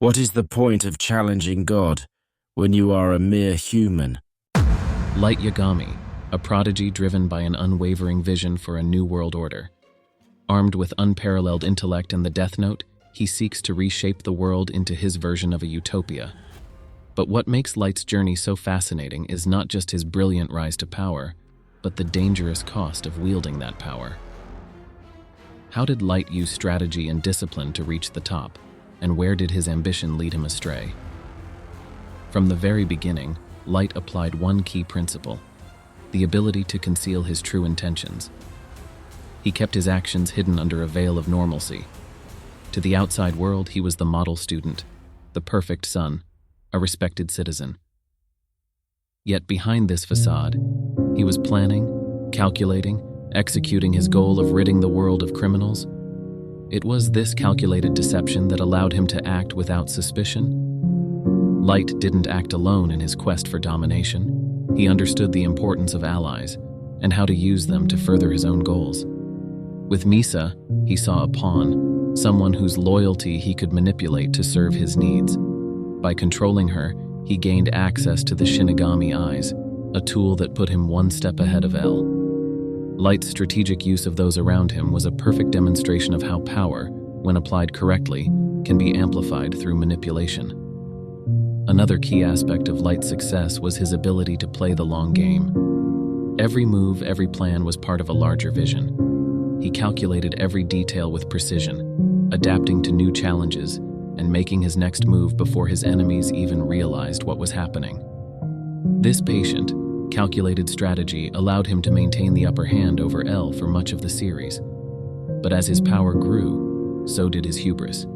What is the point of challenging God when you are a mere human? Light Yagami, a prodigy driven by an unwavering vision for a new world order. Armed with unparalleled intellect and the Death Note, he seeks to reshape the world into his version of a utopia. But what makes Light's journey so fascinating is not just his brilliant rise to power, but the dangerous cost of wielding that power. How did Light use strategy and discipline to reach the top, and where did his ambition lead him astray? From the very beginning, Light applied one key principle: the ability to conceal his true intentions. He kept his actions hidden under a veil of normalcy. To the outside world, he was the model student, the perfect son, a respected citizen. Yet behind this facade, he was planning, calculating, executing his goal of ridding the world of criminals. It was this calculated deception that allowed him to act without suspicion. Light didn't act alone in his quest for domination. He understood the importance of allies and how to use them to further his own goals. With Misa, he saw a pawn, someone whose loyalty he could manipulate to serve his needs. By controlling her, he gained access to the Shinigami Eyes, a tool that put him one step ahead of L. Light's strategic use of those around him was a perfect demonstration of how power, when applied correctly, can be amplified through manipulation. Another key aspect of Light's success was his ability to play the long game. Every move, every plan was part of a larger vision. He calculated every detail with precision, adapting to new challenges and making his next move before his enemies even realized what was happening. This patient, calculated strategy allowed him to maintain the upper hand over L for much of the series. But as his power grew, so did his hubris.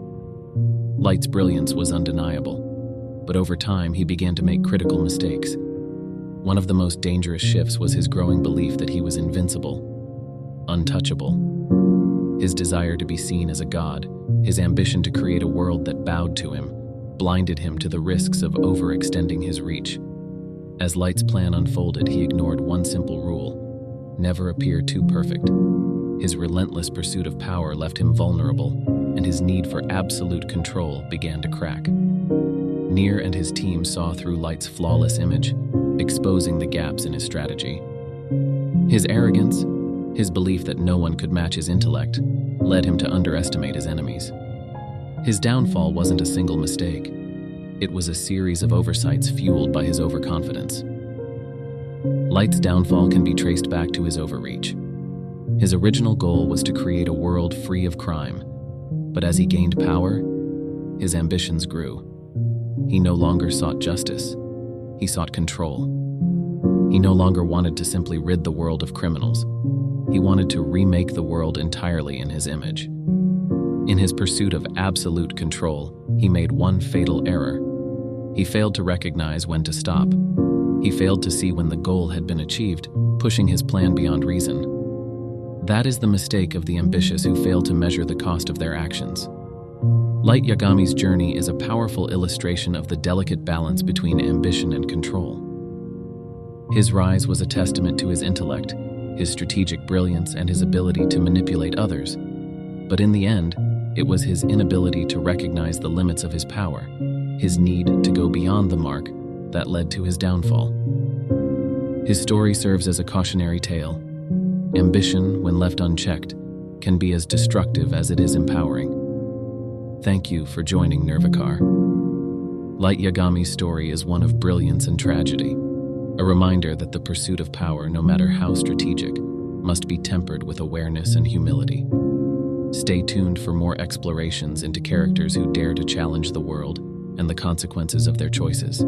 Light's brilliance was undeniable, but over time he began to make critical mistakes. One of the most dangerous shifts was his growing belief that he was invincible, untouchable. His desire to be seen as a god, his ambition to create a world that bowed to him, blinded him to the risks of overextending his reach. As Light's plan unfolded, he ignored one simple rule: never appear too perfect. His relentless pursuit of power left him vulnerable, and his need for absolute control began to crack. Nir and his team saw through Light's flawless image, exposing the gaps in his strategy. His arrogance, his belief that no one could match his intellect, led him to underestimate his enemies. His downfall wasn't a single mistake. It was a series of oversights fueled by his overconfidence. Light's downfall can be traced back to his overreach. His original goal was to create a world free of crime, but as he gained power, his ambitions grew. He no longer sought justice, he sought control. He no longer wanted to simply rid the world of criminals. He wanted to remake the world entirely in his image. In his pursuit of absolute control, he made one fatal error. He failed to recognize when to stop. He failed to see when the goal had been achieved, pushing his plan beyond reason. That is the mistake of the ambitious who fail to measure the cost of their actions. Light Yagami's journey is a powerful illustration of the delicate balance between ambition and control. His rise was a testament to his intellect, his strategic brilliance, and his ability to manipulate others. But in the end, it was his inability to recognize the limits of his power, his need to go beyond the mark, that led to his downfall. His story serves as a cautionary tale. Ambition, when left unchecked, can be as destructive as it is empowering. Thank you for joining Nirvikar. Light Yagami's story is one of brilliance and tragedy, a reminder that the pursuit of power, no matter how strategic, must be tempered with awareness and humility. Stay tuned for more explorations into characters who dare to challenge the world and the consequences of their choices.